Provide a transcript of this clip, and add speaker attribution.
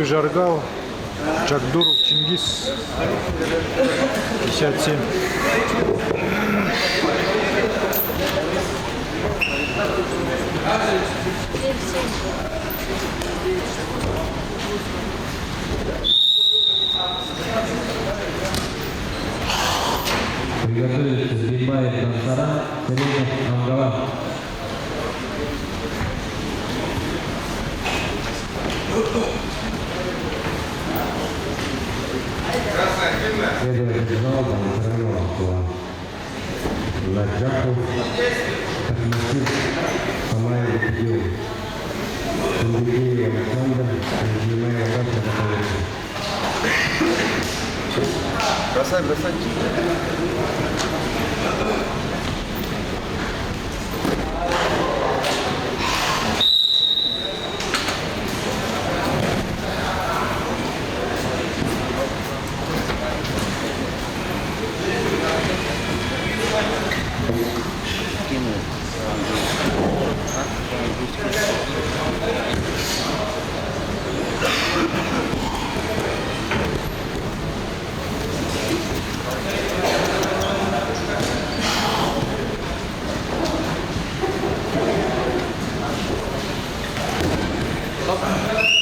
Speaker 1: Жаргал, Чакдуров Чингис, 57.
Speaker 2: Приготовиться Сбиваев Констара, Средних Ангала. Следует финал Антонова Ладжаков, Ахмасид, Самаев Бекидил, Индикеев Александр, Анжимаев Агата Баталович.
Speaker 3: Бросай, бросай.
Speaker 4: Стоп.